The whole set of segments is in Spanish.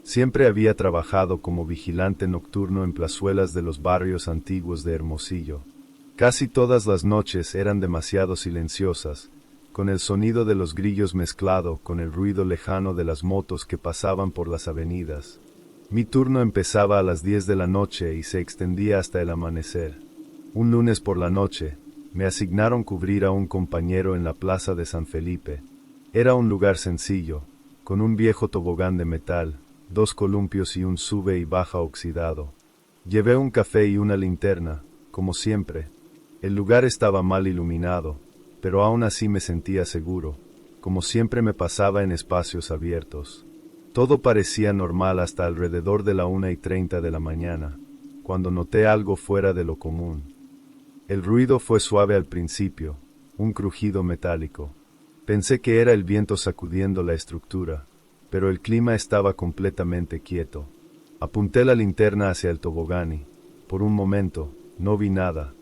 Siempre había trabajado como vigilante nocturno en plazuelas de los barrios antiguos de Hermosillo. Casi todas las noches eran demasiado silenciosas, con el sonido de los grillos mezclado con el ruido lejano de las motos que pasaban por las avenidas. Mi turno empezaba a las 10 de la noche y se extendía hasta el amanecer. Un lunes por la noche, me asignaron cubrir a un compañero en la plaza de San Felipe. Era un lugar sencillo, con un viejo tobogán de metal, 2 columpios y un sube y baja oxidado. Llevé un café y una linterna, como siempre. El lugar estaba mal iluminado, pero aún así me sentía seguro, como siempre me pasaba en espacios abiertos. Todo parecía normal hasta alrededor de la 1:30 de la mañana, cuando noté algo fuera de lo común. El ruido fue suave al principio, un crujido metálico. Pensé que era el viento sacudiendo la estructura, pero el clima estaba completamente quieto. Apunté la linterna hacia el tobogán y, por un momento, no vi nada,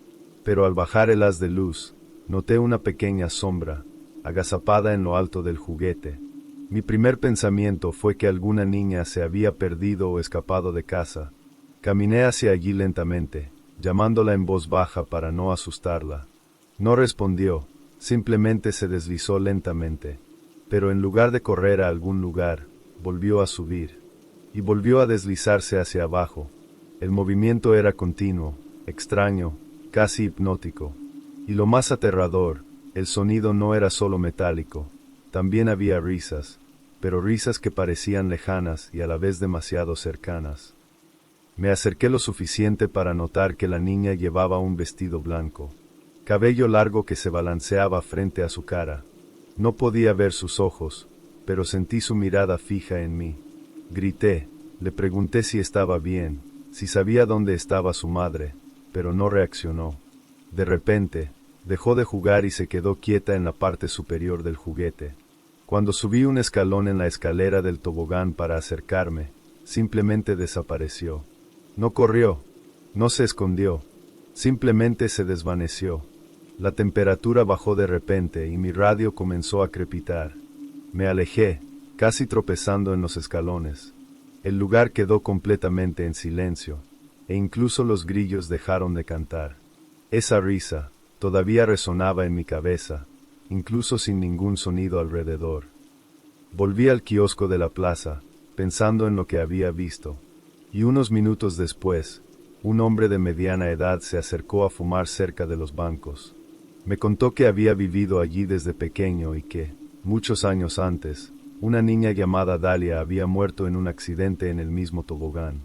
pero al bajar el haz de luz, noté una pequeña sombra, agazapada en lo alto del juguete. Mi primer pensamiento fue que alguna niña se había perdido o escapado de casa. Caminé hacia allí lentamente, llamándola en voz baja para no asustarla. No respondió, simplemente se deslizó lentamente. Pero en lugar de correr a algún lugar, volvió a subir. Y volvió a deslizarse hacia abajo. El movimiento era continuo, extraño, casi hipnótico. Y lo más aterrador, el sonido no era solo metálico, también había risas, pero risas que parecían lejanas y a la vez demasiado cercanas. Me acerqué lo suficiente para notar que la niña llevaba un vestido blanco, cabello largo que se balanceaba frente a su cara. No podía ver sus ojos, pero sentí su mirada fija en mí. Grité, le pregunté si estaba bien, si sabía dónde estaba su madre, pero no reaccionó. De repente, dejó de jugar y se quedó quieta en la parte superior del juguete. Cuando subí un escalón en la escalera del tobogán para acercarme, simplemente desapareció. No corrió, no se escondió, simplemente se desvaneció. La temperatura bajó de repente y mi radio comenzó a crepitar. Me alejé, casi tropezando en los escalones. El lugar quedó completamente en silencio, e incluso los grillos dejaron de cantar. Esa risa todavía resonaba en mi cabeza, incluso sin ningún sonido alrededor. Volví al kiosco de la plaza, pensando en lo que había visto, y unos minutos después, un hombre de mediana edad se acercó a fumar cerca de los bancos. Me contó que había vivido allí desde pequeño y que, muchos años antes, una niña llamada Dalia había muerto en un accidente en el mismo tobogán.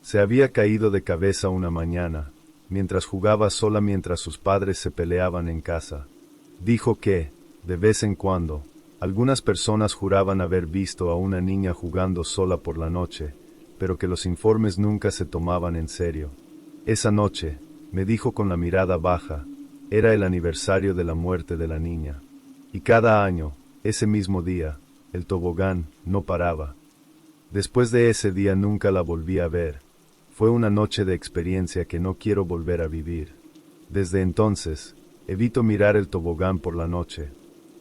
Se había caído de cabeza una mañana, mientras jugaba sola mientras sus padres se peleaban en casa. Dijo que, de vez en cuando, algunas personas juraban haber visto a una niña jugando sola por la noche, pero que los informes nunca se tomaban en serio. Esa noche, me dijo con la mirada baja, era el aniversario de la muerte de la niña. Y cada año, ese mismo día, el tobogán no paraba. Después de ese día nunca la volví a ver. Fue una noche de experiencia que no quiero volver a vivir. Desde entonces, evito mirar el tobogán por la noche.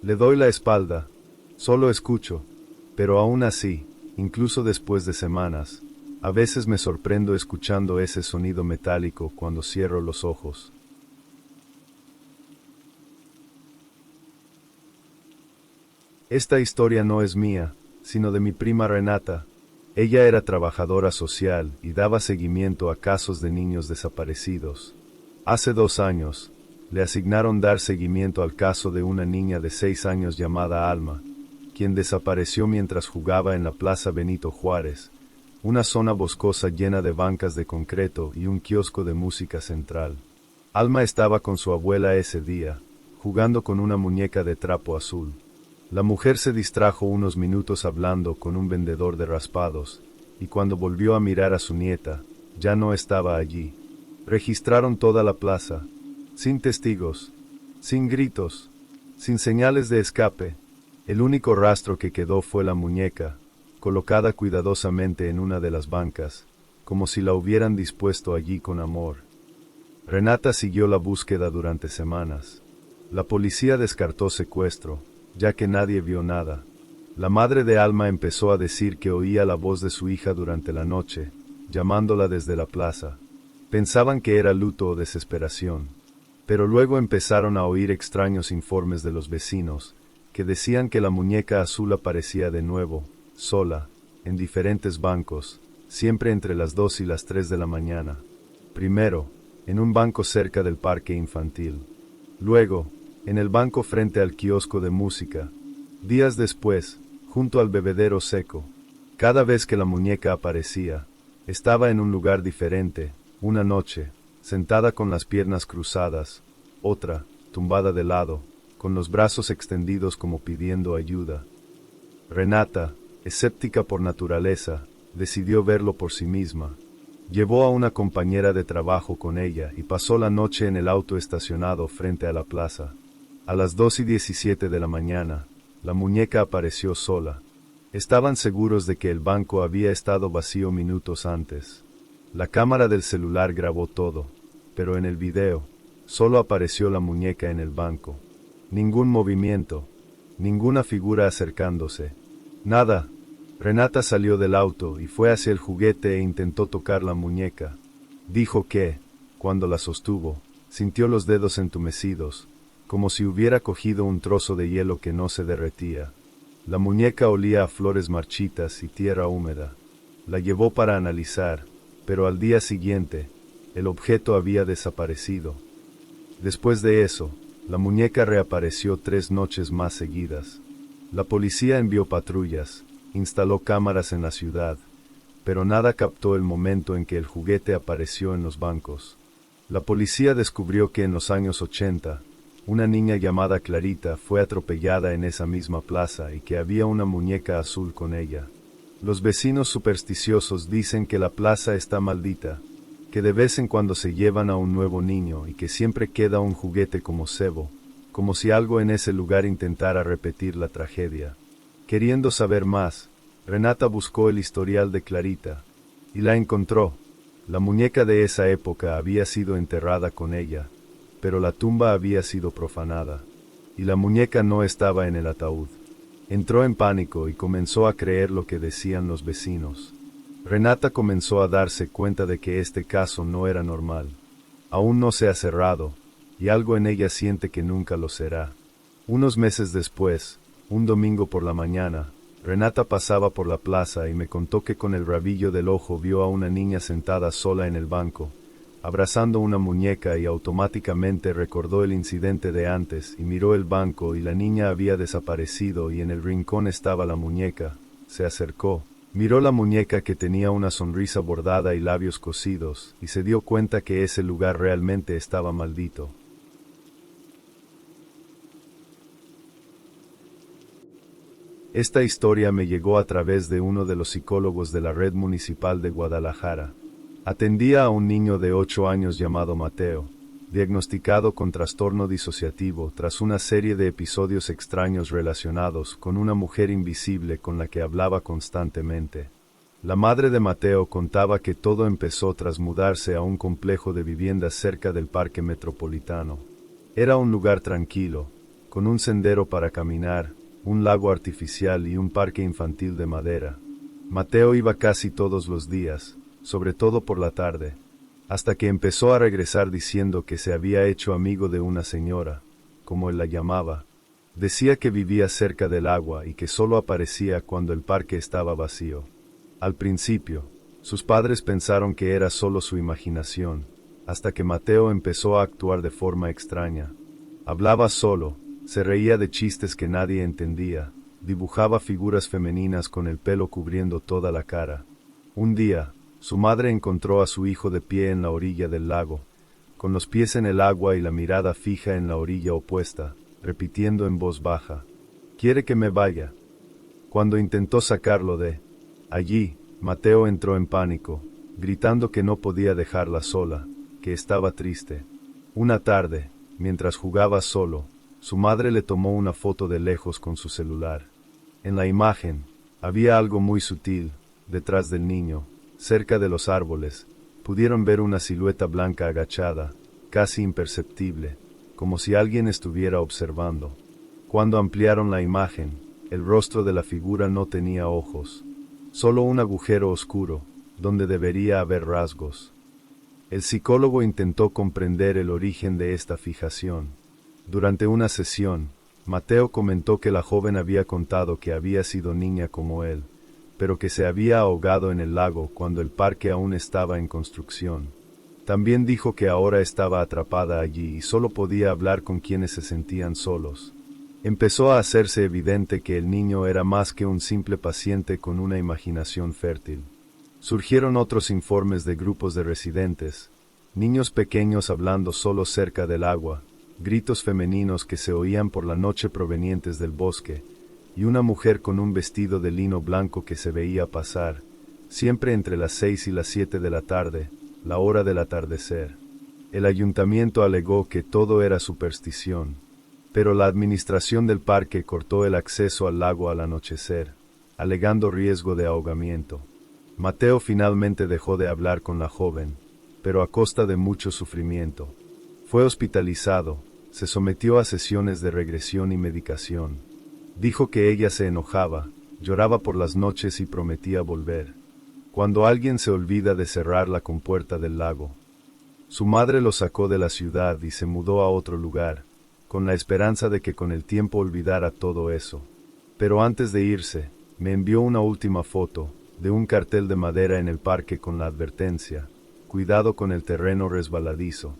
Le doy la espalda, solo escucho, pero aún así, incluso después de semanas, a veces me sorprendo escuchando ese sonido metálico cuando cierro los ojos. Esta historia no es mía, sino de mi prima Renata. Ella era trabajadora social y daba seguimiento a casos de niños desaparecidos. Hace 2 años, le asignaron dar seguimiento al caso de una niña de 6 años llamada Alma, quien desapareció mientras jugaba en la Plaza Benito Juárez, una zona boscosa llena de bancas de concreto y un kiosco de música central. Alma estaba con su abuela ese día, jugando con una muñeca de trapo azul. La mujer se distrajo unos minutos hablando con un vendedor de raspados, y cuando volvió a mirar a su nieta, ya no estaba allí. Registraron toda la plaza, sin testigos, sin gritos, sin señales de escape. El único rastro que quedó fue la muñeca, colocada cuidadosamente en una de las bancas, como si la hubieran dispuesto allí con amor. Renata siguió la búsqueda durante semanas. La policía descartó secuestro, ya que nadie vio nada. La madre de Alma empezó a decir que oía la voz de su hija durante la noche, llamándola desde la plaza. Pensaban que era luto o desesperación. Pero luego empezaron a oír extraños informes de los vecinos, que decían que la muñeca azul aparecía de nuevo, sola, en diferentes bancos, siempre entre las 2 y las 3 de la mañana. Primero, en un banco cerca del parque infantil. Luego, en el banco frente al kiosco de música. Días después, junto al bebedero seco. Cada vez que la muñeca aparecía, estaba en un lugar diferente. Una noche, sentada con las piernas cruzadas, otra, tumbada de lado, con los brazos extendidos como pidiendo ayuda. Renata, escéptica por naturaleza, decidió verlo por sí misma. Llevó a una compañera de trabajo con ella y pasó la noche en el auto estacionado frente a la plaza. A las 2:17 de la mañana, la muñeca apareció sola. Estaban seguros de que el banco había estado vacío minutos antes. La cámara del celular grabó todo, pero en el video, solo apareció la muñeca en el banco. Ningún movimiento, ninguna figura acercándose. Nada. Renata salió del auto y fue hacia el juguete e intentó tocar la muñeca. Dijo que, cuando la sostuvo, sintió los dedos entumecidos, como si hubiera cogido un trozo de hielo que no se derretía. La muñeca olía a flores marchitas y tierra húmeda. La llevó para analizar, pero al día siguiente, el objeto había desaparecido. Después de eso, la muñeca reapareció 3 noches más seguidas. La policía envió patrullas, instaló cámaras en la ciudad, pero nada captó el momento en que el juguete apareció en los bancos. La policía descubrió que en los años 80, una niña llamada Clarita fue atropellada en esa misma plaza y que había una muñeca azul con ella. Los vecinos supersticiosos dicen que la plaza está maldita, que de vez en cuando se llevan a un nuevo niño y que siempre queda un juguete como cebo, como si algo en ese lugar intentara repetir la tragedia. Queriendo saber más, Renata buscó el historial de Clarita, y la encontró. La muñeca de esa época había sido enterrada con ella, pero la tumba había sido profanada, y la muñeca no estaba en el ataúd. Entró en pánico y comenzó a creer lo que decían los vecinos. Renata comenzó a darse cuenta de que este caso no era normal. Aún no se ha cerrado, y algo en ella siente que nunca lo será. Unos meses después, un domingo por la mañana, Renata pasaba por la plaza y me contó que con el rabillo del ojo vio a una niña sentada sola en el banco, abrazando una muñeca, y automáticamente recordó el incidente de antes y miró el banco y la niña había desaparecido y en el rincón estaba la muñeca. Se acercó, miró la muñeca que tenía una sonrisa bordada y labios cosidos y se dio cuenta que ese lugar realmente estaba maldito. Esta historia me llegó a través de uno de los psicólogos de la Red Municipal de Guadalajara. Atendía a un niño de 8 años llamado Mateo, diagnosticado con trastorno disociativo tras una serie de episodios extraños relacionados con una mujer invisible con la que hablaba constantemente. La madre de Mateo contaba que todo empezó tras mudarse a un complejo de viviendas cerca del Parque Metropolitano. Era un lugar tranquilo, con un sendero para caminar, un lago artificial y un parque infantil de madera. Mateo iba casi todos los días, sobre todo por la tarde, hasta que empezó a regresar diciendo que se había hecho amigo de una señora, como él la llamaba. Decía que vivía cerca del agua y que solo aparecía cuando el parque estaba vacío. Al principio, sus padres pensaron que era solo su imaginación, hasta que Mateo empezó a actuar de forma extraña. Hablaba solo, se reía de chistes que nadie entendía, dibujaba figuras femeninas con el pelo cubriendo toda la cara. Un día, su madre encontró a su hijo de pie en la orilla del lago, con los pies en el agua y la mirada fija en la orilla opuesta, repitiendo en voz baja: «¿Quiere que me vaya?». Cuando intentó sacarlo de allí, Mateo entró en pánico, gritando que no podía dejarla sola, que estaba triste. Una tarde, mientras jugaba solo, su madre le tomó una foto de lejos con su celular. En la imagen, había algo muy sutil, detrás del niño, cerca de los árboles, pudieron ver una silueta blanca agachada, casi imperceptible, como si alguien estuviera observando. Cuando ampliaron la imagen, El rostro de la figura no tenía ojos, solo un agujero oscuro, donde debería haber rasgos. El psicólogo intentó comprender el origen de esta fijación. Durante una sesión, Mateo comentó que la joven había contado que había sido niña como él, pero que se había ahogado en el lago cuando el parque aún estaba en construcción. También dijo que ahora estaba atrapada allí y solo podía hablar con quienes se sentían solos. Empezó a hacerse evidente que el niño era más que un simple paciente con una imaginación fértil. Surgieron otros informes de grupos de residentes, niños pequeños hablando solo cerca del agua, gritos femeninos que se oían por la noche provenientes del bosque, y una mujer con un vestido de lino blanco que se veía pasar, siempre entre las 6 y las 7 de la tarde, la hora del atardecer. El ayuntamiento alegó que todo era superstición, pero la administración del parque cortó el acceso al lago al anochecer, alegando riesgo de ahogamiento. Mateo finalmente dejó de hablar con la joven, pero a costa de mucho sufrimiento. Fue hospitalizado, se sometió a sesiones de regresión y medicación. Dijo que ella se enojaba, lloraba por las noches y prometía volver. Cuando alguien se olvida de cerrar la compuerta del lago. Su madre lo sacó de la ciudad y se mudó a otro lugar, con la esperanza de que con el tiempo olvidara todo eso. Pero antes de irse, me envió una última foto, de un cartel de madera en el parque con la advertencia, cuidado con el terreno resbaladizo.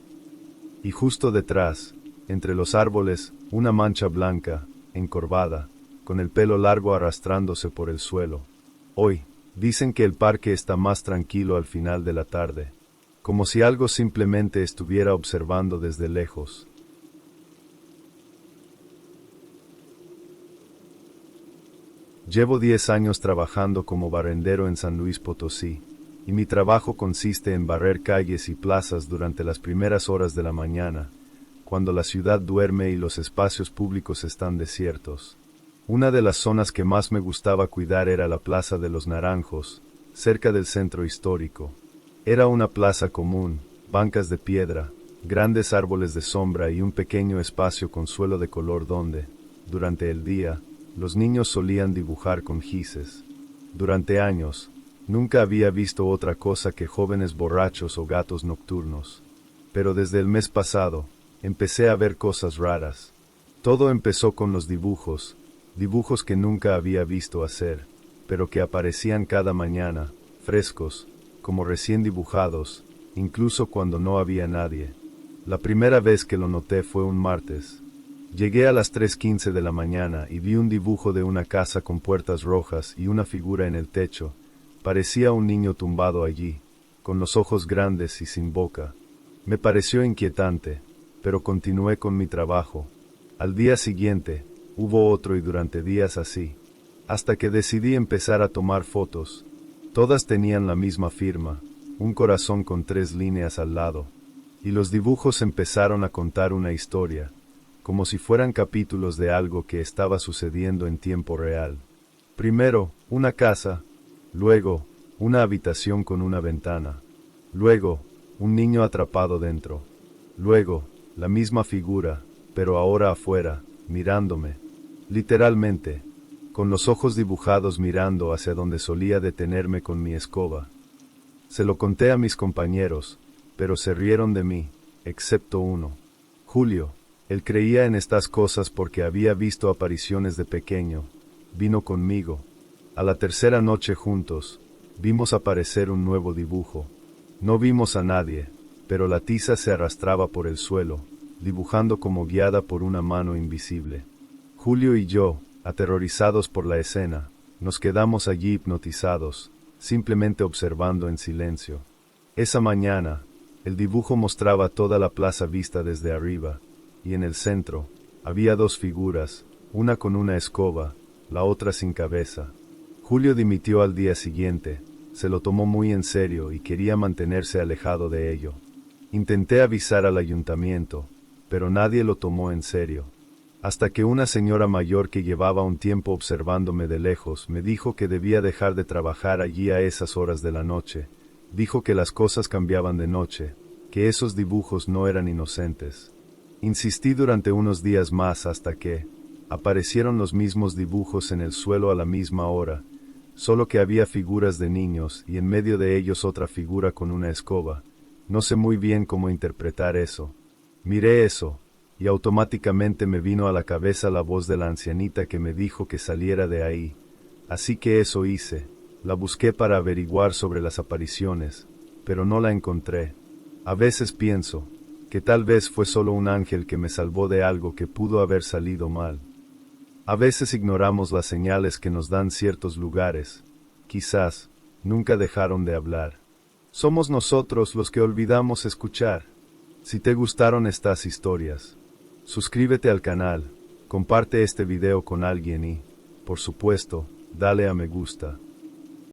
Y justo detrás, entre los árboles, una mancha blanca, encorvada, con el pelo largo arrastrándose por el suelo. Hoy, dicen que el parque está más tranquilo al final de la tarde, como si algo simplemente estuviera observando desde lejos. Llevo 10 años trabajando como barrendero en San Luis Potosí, y mi trabajo consiste en barrer calles y plazas durante las primeras horas de la mañana, cuando la ciudad duerme y los espacios públicos están desiertos. Una de las zonas que más me gustaba cuidar era la Plaza de los Naranjos, cerca del centro histórico. Era una plaza común, bancas de piedra, grandes árboles de sombra y un pequeño espacio con suelo de color donde, durante el día, los niños solían dibujar con gises. Durante años, nunca había visto otra cosa que jóvenes borrachos o gatos nocturnos. Pero desde el mes pasado, empecé a ver cosas raras. Todo empezó con los dibujos que nunca había visto hacer, pero que aparecían cada mañana, frescos, como recién dibujados, incluso cuando no había nadie. La primera vez que lo noté fue un martes. Llegué a las 3:15 de la mañana y vi un dibujo de una casa con puertas rojas y una figura en el techo. Parecía un niño tumbado allí, con los ojos grandes y sin boca. Me pareció inquietante, pero continué con mi trabajo. Al día siguiente, hubo otro y durante días así, hasta que decidí empezar a tomar fotos. Todas tenían la misma firma, un corazón con 3 líneas al lado, y los dibujos empezaron a contar una historia, como si fueran capítulos de algo que estaba sucediendo en tiempo real. Primero, una casa, luego, una habitación con una ventana, luego, un niño atrapado dentro, luego, la misma figura, pero ahora afuera, mirándome, literalmente, con los ojos dibujados mirando hacia donde solía detenerme con mi escoba. Se lo conté a mis compañeros, pero se rieron de mí, excepto uno. Julio. Él creía en estas cosas porque había visto apariciones de pequeño. Vino conmigo. A la tercera noche juntos, vimos aparecer un nuevo dibujo. No vimos a nadie, pero la tiza se arrastraba por el suelo, dibujando como guiada por una mano invisible. Julio y yo, aterrorizados por la escena, nos quedamos allí hipnotizados, simplemente observando en silencio. Esa mañana, el dibujo mostraba toda la plaza vista desde arriba, y en el centro, había 2 figuras, una con una escoba, la otra sin cabeza. Julio dimitió al día siguiente, se lo tomó muy en serio y quería mantenerse alejado de ello. Intenté avisar al ayuntamiento, pero nadie lo tomó en serio. Hasta que una señora mayor que llevaba un tiempo observándome de lejos me dijo que debía dejar de trabajar allí a esas horas de la noche. Dijo que las cosas cambiaban de noche, que esos dibujos no eran inocentes. Insistí durante unos días más hasta que, Aparecieron los mismos dibujos en el suelo a la misma hora, solo que había figuras de niños y en medio de ellos otra figura con una escoba. No sé muy bien cómo interpretar eso. Miré eso, y automáticamente me vino a la cabeza la voz de la ancianita que me dijo que saliera de ahí. Así que eso hice. La busqué para averiguar sobre las apariciones, pero no la encontré. A veces pienso que tal vez fue solo un ángel que me salvó de algo que pudo haber salido mal. A veces ignoramos las señales que nos dan ciertos lugares. Quizás nunca dejaron de hablar. Somos nosotros los que olvidamos escuchar. Si te gustaron estas historias, suscríbete al canal, comparte este video con alguien y, por supuesto, dale a me gusta.